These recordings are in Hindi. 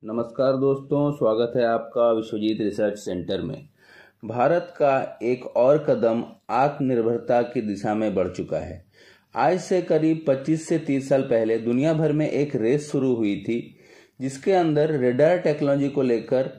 नमस्कार दोस्तों, स्वागत है आपका विश्वजीत रिसर्च सेंटर में। भारत का एक और कदम आत्मनिर्भरता की दिशा में बढ़ चुका है। आज से करीब 25 से 30 साल पहले दुनिया भर में एक रेस शुरू हुई थी, जिसके अंदर रेडार टेक्नोलॉजी को लेकर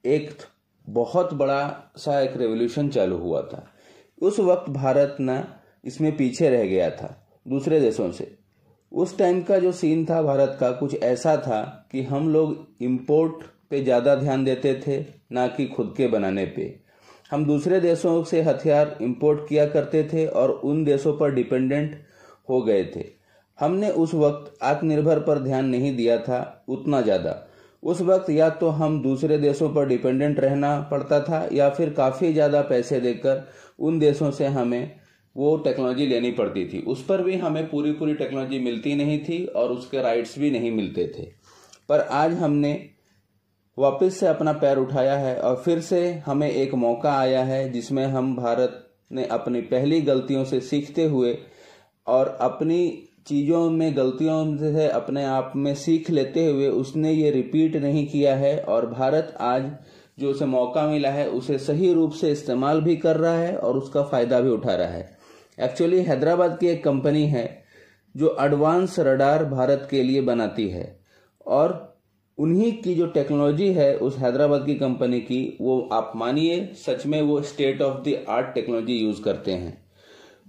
एक बहुत बड़ा सा एक रेवोल्यूशन चालू हुआ था। उस वक्त भारत ना इसमें पीछे रह गया था दूसरे देशों से। उस टाइम का जो सीन था भारत का कुछ ऐसा था कि हम लोग इंपोर्ट पे ज़्यादा ध्यान देते थे, ना कि खुद के बनाने पे। हम दूसरे देशों से हथियार इंपोर्ट किया करते थे और उन देशों पर डिपेंडेंट हो गए थे। हमने उस वक्त आत्मनिर्भर पर ध्यान नहीं दिया था उतना ज़्यादा। उस वक्त या तो हम दूसरे देशों पर डिपेंडेंट रहना पड़ता था या फिर काफ़ी ज़्यादा पैसे देकर उन देशों से हमें वो टेक्नोलॉजी लेनी पड़ती थी। उस पर भी हमें पूरी टेक्नोलॉजी मिलती नहीं थी और उसके राइट्स भी नहीं मिलते थे। पर आज हमने वापस से अपना पैर उठाया है और फिर से हमें एक मौका आया है जिसमें हम भारत ने अपनी पहली गलतियों से सीखते हुए और अपनी चीज़ों में गलतियों से अपने आप में सीख लेते हुए उसने ये रिपीट नहीं किया है और भारत आज जो उसे मौका मिला है उसे सही रूप से इस्तेमाल भी कर रहा है और उसका फ़ायदा भी उठा रहा है। एक्चुअली हैदराबाद की एक कंपनी है जो एडवांस रडार भारत के लिए बनाती है और उन्हीं की जो टेक्नोलॉजी है उस हैदराबाद की कंपनी की, वो आप मानिए सच में वो state of the art technology use करते हैं।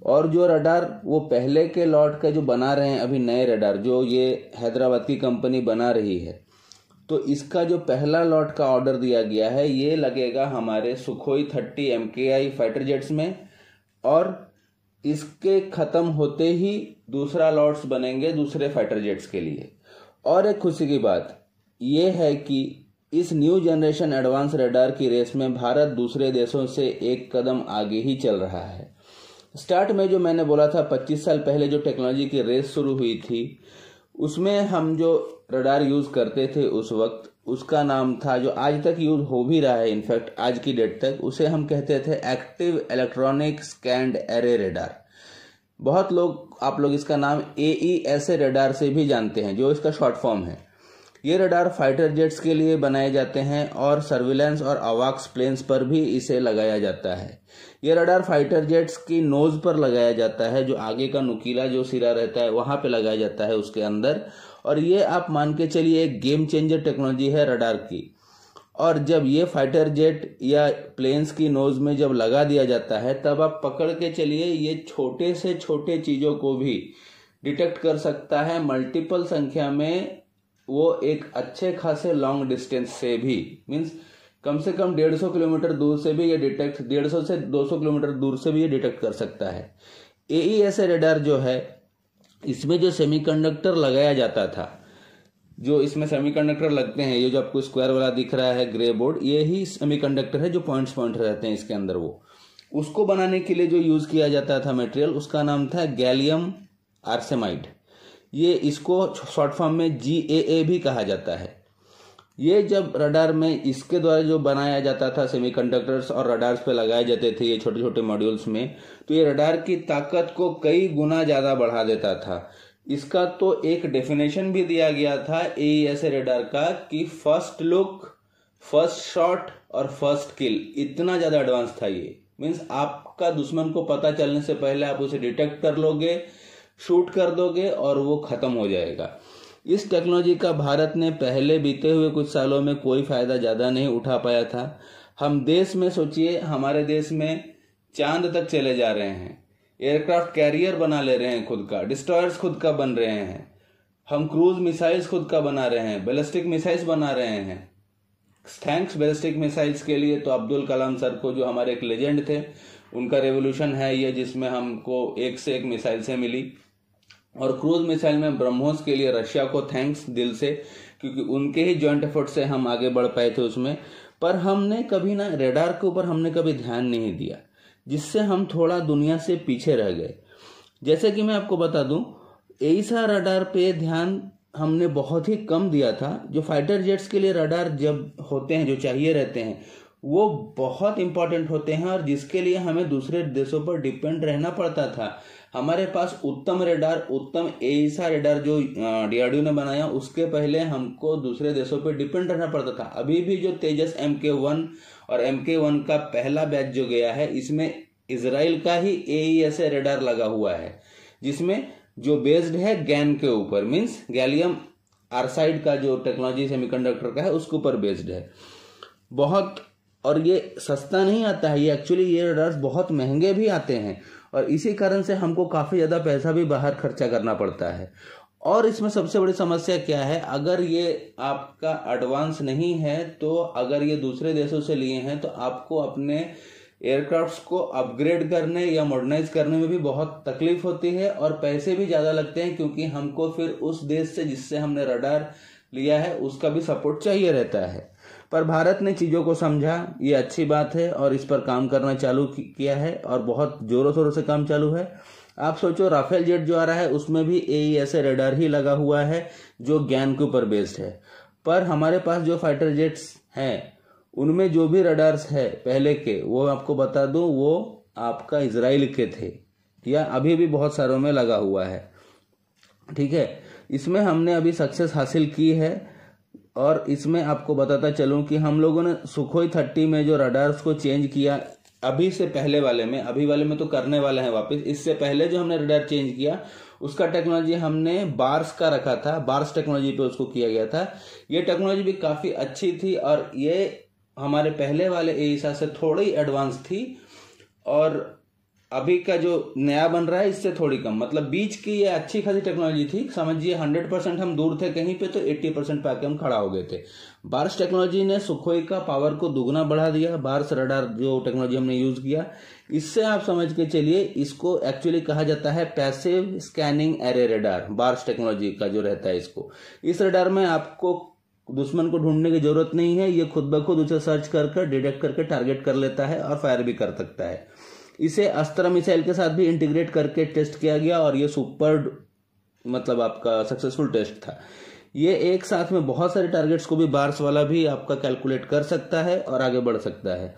और जो रडार वो पहले के लॉट का जो बना रहे हैं अभी नए रडार जो ये हैदराबाद की कंपनी बना रही है, तो इसका जो पहला लॉट का ऑर्डर दिया गया है ये लगेगा हमारे सुखोई 30 MKI फाइटर जेट्स में और इसके ख़त्म होते ही दूसरा लॉट्स बनेंगे दूसरे फाइटर जेट्स के लिए। और एक खुशी की बात ये है कि इस न्यू जनरेशन एडवांस रडार की रेस में भारत दूसरे देशों से एक कदम आगे ही चल रहा है। स्टार्ट में जो मैंने बोला था 25 साल पहले जो टेक्नोलॉजी की रेस शुरू हुई थी उसमें हम जो रडार यूज़ करते थे उस वक्त उसका नाम था, जो आज तक यूज़ हो भी रहा है इनफैक्ट आज की डेट तक, उसे हम कहते थे active electronic scanned array radar. बहुत लोग आप लोग इसका नाम AESA रडार से भी जानते हैं जो इसका शॉर्ट फॉर्म है। ये रडार फाइटर जेट्स के लिए बनाए जाते हैं और सर्विलेंस और अवाक्स प्लेन्स पर भी इसे लगाया जाता है। ये रडार फाइटर जेट्स की नोज पर लगाया जाता है, जो आगे का नुकीला जो सिरा रहता है वहां पे लगाया जाता है उसके अंदर। और ये आप मान के चलिए एक गेम चेंजर टेक्नोलॉजी है रडार की। और जब ये फाइटर जेट या प्लेन्स की नोज में जब लगा दिया जाता है तब आप पकड़ के चलिए ये छोटे से छोटे चीज़ों को भी डिटेक्ट कर सकता है मल्टीपल संख्या में। वो एक अच्छे खासे लॉन्ग डिस्टेंस से भी मीन्स कम से कम 150 किलोमीटर दूर से भी ये डिटेक्ट 150 से 200 किलोमीटर दूर से भी ये डिटेक्ट कर सकता है। AESA रडार जो है इसमें जो सेमीकंडक्टर लगाया जाता था, जो इसमें सेमीकंडक्टर लगते हैं, ये जो आपको स्क्वायर वाला दिख रहा है ग्रे बोर्ड, ये ही सेमीकंडक्टर है जो पॉइंट्स रहते हैं इसके अंदर। वो उसको बनाने के लिए जो यूज़ किया जाता था मटेरियल उसका नाम था गैलियम आर्सेनाइड। ये इसको शॉर्ट फॉर्म में GAA भी कहा जाता है। ये जब रडार में इसके द्वारा जो बनाया जाता था सेमीकंडक्टर्स और रडार्स पे लगाए जाते थे ये छोटे छोटे मॉड्यूल्स में, तो ये रडार की ताकत को कई गुना ज़्यादा बढ़ा देता था। इसका तो एक डेफिनेशन भी दिया गया था AESA रडार का कि फर्स्ट लुक, फर्स्ट शॉट और फर्स्ट किल, इतना ज़्यादा एडवांस था ये। मीन्स आपका दुश्मन को पता चलने से पहले आप उसे डिटेक्ट कर लोगे, शूट कर दोगे और वो ख़त्म हो जाएगा। इस टेक्नोलॉजी का भारत ने पहले बीते हुए कुछ सालों में कोई फ़ायदा ज़्यादा नहीं उठा पाया था। हम देश में सोचिए, हमारे देश में चांद तक चले जा रहे हैं, एयरक्राफ्ट कैरियर बना ले रहे हैं खुद का, डिस्ट्रॉयर्स खुद का बन रहे हैं, हम क्रूज मिसाइल्स खुद का बना रहे हैं, बैलिस्टिक मिसाइल्स बना रहे हैं। थैंक्स बैलिस्टिक मिसाइल्स के लिए तो अब्दुल कलाम सर को, जो हमारे एक लेजेंड थे, उनका रेवोल्यूशन है ये जिसमें हमको एक से एक मिसाइल से मिली। और क्रूज मिसाइल में ब्रह्मोस के लिए रशिया को थैंक्स दिल से, क्योंकि उनके ही जॉइंट एफर्ट से हम आगे बढ़ पाए थे उसमें। पर हमने कभी ना रडार के ऊपर हमने कभी ध्यान नहीं दिया, जिससे हम थोड़ा दुनिया से पीछे रह गए। जैसे कि मैं आपको बता दूं, AESA रडार पे ध्यान हमने बहुत ही कम दिया था। जो फाइटर जेट्स के लिए रडार जब होते हैं जो चाहिए रहते हैं वो बहुत इंपॉर्टेंट होते हैं और जिसके लिए हमें दूसरे देशों पर डिपेंड रहना पड़ता था। हमारे पास उत्तम रेडार, उत्तम एईसा रेडार जो डीआरडीओ ने बनाया, उसके पहले हमको दूसरे देशों पर डिपेंड रहना पड़ता था। अभी भी जो तेजस MK1 और MK1 का पहला बैच जो गया है, इसमें इजराइल का ही AESA रेडार लगा हुआ है, जिसमें जो बेस्ड है गैन के ऊपर, मीन्स गैलियम आर्साइड का जो टेक्नोलॉजी सेमीकंडक्टर का है उसके ऊपर बेस्ड है। बहुत, और ये सस्ता नहीं आता है, ये एक्चुअली ये रेडार्स बहुत महंगे भी आते हैं और इसी कारण से हमको काफ़ी ज़्यादा पैसा भी बाहर खर्चा करना पड़ता है। और इसमें सबसे बड़ी समस्या क्या है, अगर ये आपका एडवांस नहीं है, तो अगर ये दूसरे देशों से लिए हैं तो आपको अपने एयरक्राफ्ट्स को अपग्रेड करने या मॉडर्नाइज करने में भी बहुत तकलीफ होती है और पैसे भी ज़्यादा लगते हैं, क्योंकि हमको फिर उस देश से जिससे हमने रडार लिया है उसका भी सपोर्ट चाहिए रहता है। पर भारत ने चीज़ों को समझा, ये अच्छी बात है और इस पर काम करना चालू किया है और बहुत ज़ोरों शोरों से काम चालू है। आप सोचो, राफेल जेट जो आ रहा है उसमें भी AESA रेडार ही लगा हुआ है जो ज्ञान के ऊपर बेस्ड है। पर हमारे पास जो फाइटर जेट्स हैं उनमें जो भी रडार्स है पहले के, वो आपको बता दूं, वो आपका इजराइल के थे या अभी भी बहुत सारों में लगा हुआ है। ठीक है, इसमें हमने अभी सक्सेस हासिल की है और इसमें आपको बताता चलूं कि हम लोगों ने सुखोई 30 में जो रडार्स को चेंज किया, अभी से पहले वाले में, अभी वाले में तो करने वाले हैं वापस, इससे पहले जो हमने रडार चेंज किया उसका टेक्नोलॉजी हमने बार्स का रखा था, बार्स टेक्नोलॉजी पे उसको किया गया था। ये टेक्नोलॉजी भी काफ़ी अच्छी थी और ये हमारे पहले वाले एईसा से थोड़ी एडवांस थी और अभी का जो नया बन रहा है इससे थोड़ी कम, मतलब बीच की ये अच्छी खासी टेक्नोलॉजी थी। समझिए 100% हम दूर थे कहीं पे तो 80% पे आके हम खड़ा हो गए थे। बार्स टेक्नोलॉजी ने सुखोई का पावर को दुगना बढ़ा दिया। बार्स रडार जो टेक्नोलॉजी हमने यूज किया, इससे आप समझ के चलिए, इसको एक्चुअली कहा जाता है passive scanning array radar. Bars technology का जो रहता है इसको, इस रडार में आपको दुश्मन को ढूंढने की जरूरत नहीं है, ये खुद ब खुद उसे सर्च कर डिटेक्ट करके टारगेट कर लेता है और फायर भी कर सकता है। इसे अस्त्र मिसाइल के साथ भी इंटीग्रेट करके टेस्ट किया गया और ये सुपर, मतलब आपका सक्सेसफुल टेस्ट था। ये एक साथ में बहुत सारे टारगेट्स को भी बार्स वाला भी आपका कैलकुलेट कर सकता है और आगे बढ़ सकता है।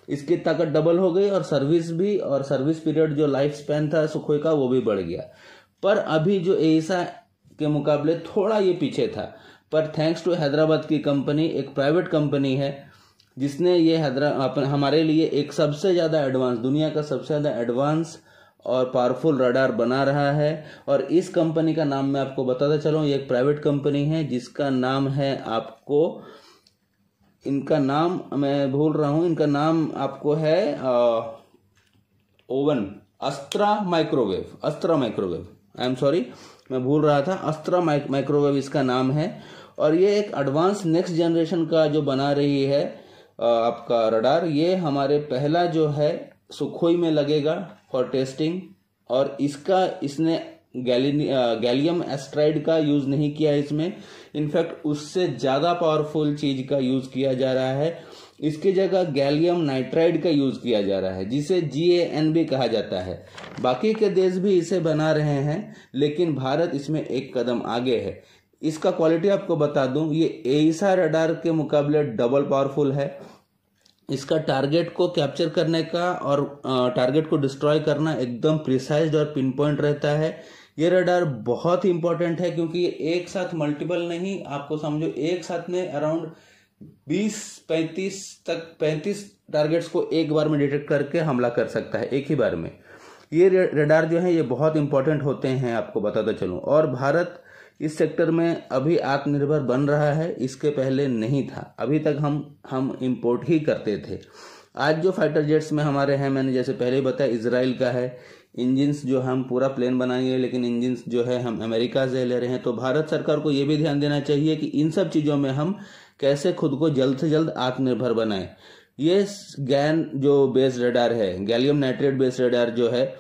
इसकी ताकत डबल हो गई और सर्विस भी, और सर्विस पीरियड जो लाइफ स्पैन था सुखोई का वो भी बढ़ गया। पर अभी जो एईसा के मुकाबले थोड़ा ये पीछे था, पर थैंक्स टू हैदराबाद की कंपनी, एक प्राइवेट कंपनी है जिसने ये हमारे लिए एक सबसे ज़्यादा एडवांस, दुनिया का सबसे ज़्यादा एडवांस और पावरफुल रडार बना रहा है। और इस कंपनी का नाम मैं आपको बताता चलूँ, ये एक प्राइवेट कंपनी है जिसका नाम है, आपको इनका नाम मैं भूल रहा हूँ, इनका नाम आपको है oven अस्त्रा microwave, I am sorry, मैं भूल रहा था, अस्त्रा माइक्रोवेव इसका नाम है। और ये एक एडवांस नेक्स्ट जनरेशन का जो बना रही है आपका रडार। ये हमारे पहला जो है सुखोई में लगेगा फॉर टेस्टिंग, और इसने गैलियम एस्ट्राइड का यूज नहीं किया इसमें, इनफैक्ट उससे ज्यादा पावरफुल चीज का यूज किया जा रहा है। इसकी जगह गैलियम नाइट्राइड का यूज किया जा रहा है जिसे GAN भी कहा जाता है। बाकी के देश भी इसे बना रहे हैं, लेकिन भारत इसमें एक कदम आगे है। इसका क्वालिटी आपको बता दूं, ये एईसा रडार के मुकाबले डबल पावरफुल है। इसका टारगेट को कैप्चर करने का और टारगेट को डिस्ट्रॉय करना एकदम प्रिसाइज और पिन पॉइंट रहता है। ये रडार बहुत ही इंपॉर्टेंट है क्योंकि ये एक साथ मल्टीपल नहीं, आपको समझो एक साथ में अराउंड 20-35 टारगेट्स को एक बार में डिटेक्ट करके हमला कर सकता है एक ही बार में। ये रडार जो है ये बहुत इंपॉर्टेंट होते हैं, आपको बताता चलूं। और भारत इस सेक्टर में अभी आत्मनिर्भर बन रहा है, इसके पहले नहीं था। अभी तक हम इंपोर्ट ही करते थे। आज जो फाइटर जेट्स में हमारे हैं, मैंने जैसे पहले बताया, इजराइल का है। इंजिन्स जो हम पूरा प्लेन बनाएंगे, लेकिन इंजिन्स जो है हम अमेरिका से ले रहे हैं। तो भारत सरकार को ये भी ध्यान देना चाहिए कि इन सब चीज़ों में हम कैसे खुद को जल्द से जल्द आत्मनिर्भर बनाएं। ये गैन जो बेस्ड रडार है, गैलियम नाइट्रेट बेस्ड रडार जो है,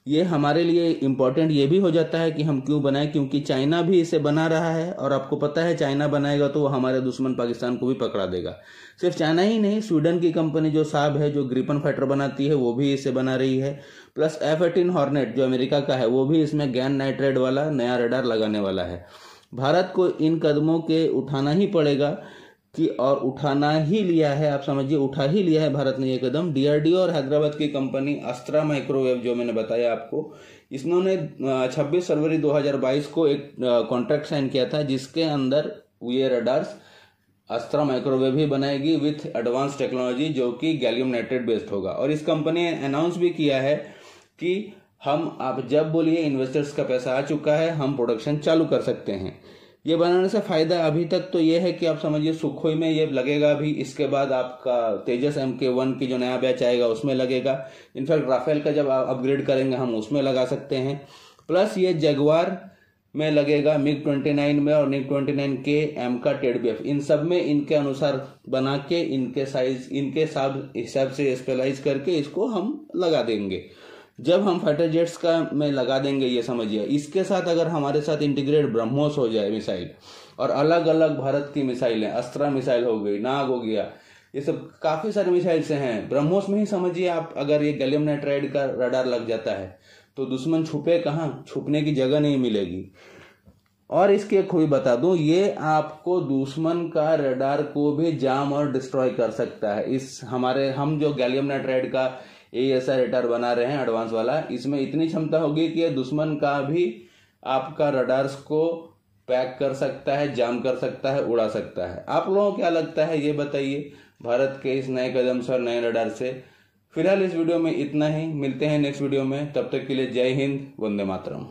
ये हमारे लिए इम्पोर्टेंट ये भी हो जाता है कि हम क्यों बनाएं, क्योंकि चाइना भी इसे बना रहा है। और आपको पता है चाइना बनाएगा तो वो हमारे दुश्मन पाकिस्तान को भी पकड़ा देगा। सिर्फ चाइना ही नहीं, स्वीडन की कंपनी जो साब है, जो ग्रिपन फाइटर बनाती है, वो भी इसे बना रही है। प्लस F-18 हॉर्नेट जो अमेरिका का है, वो भी इसमें गैन नाइट्रेट वाला नया रडार लगाने वाला है। भारत को इन कदमों के उठाना ही पड़ेगा कि और उठाना ही लिया है, आप समझिए उठा ही लिया है भारत ने ये कदम। डीआरडीओ और हैदराबाद की कंपनी अस्त्रा माइक्रोवेव जो मैंने बताया आपको, इन्होंने 26 फरवरी 2022 को एक कॉन्ट्रैक्ट साइन किया था जिसके अंदर ये रडार्स अस्त्रा माइक्रोवेव ही बनाएगी विथ एडवांस टेक्नोलॉजी जो कि गैलियम नाइट्रेट बेस्ड होगा। और इस कंपनी ने अनाउंस भी किया है कि हम, आप जब बोलिए इन्वेस्टर्स का पैसा आ चुका है, हम प्रोडक्शन चालू कर सकते हैं। ये बनाने से फायदा अभी तक तो ये है कि आप समझिए सुखोई में ये लगेगा भी, इसके बाद आपका तेजस MK1 की जो नया बैच आएगा उसमें लगेगा, इनफैक्ट राफेल का जब अपग्रेड करेंगे हम उसमें लगा सकते हैं, प्लस ये जगुआर में लगेगा, MiG-29 में और MiG-29K, AMCA, TEDBF, इन सब में इनके अनुसार बना के इनके साइज इनके हिसाब से स्पेशलाइज करके इसको हम लगा देंगे। जब हम फाइटर जेट्स का में लगा देंगे, ये समझिए, इसके साथ अगर हमारे साथ इंटीग्रेट ब्रह्मोस हो जाए मिसाइल, और अलग अलग भारत की मिसाइलें, अस्त्रा मिसाइल हो गई, नाग हो गया, ये सब काफी सारे मिसाइल से हैं ब्रह्मोस में ही समझिए आप, अगर ये गैलियम नाइट्राइड का रडार लग जाता है तो दुश्मन छुपे कहाँ, छुपने की जगह नहीं मिलेगी। और इसकी एक खूबी बता दूं, ये आपको दुश्मन का रडार को भी जाम और डिस्ट्रॉय कर सकता है। हम जो गैलियम नाइट्राइड का AESA रडार बना रहे हैं एडवांस वाला, इसमें इतनी क्षमता होगी कि ये दुश्मन का भी आपका रडार्स को पैक कर सकता है, जाम कर सकता है, उड़ा सकता है। आप लोगों को क्या लगता है ये बताइए भारत के इस नए कदम से और नए रडार से। फिलहाल इस वीडियो में इतना ही, मिलते हैं नेक्स्ट वीडियो में, तब तक के लिए जय हिंद, वंदे मातरम।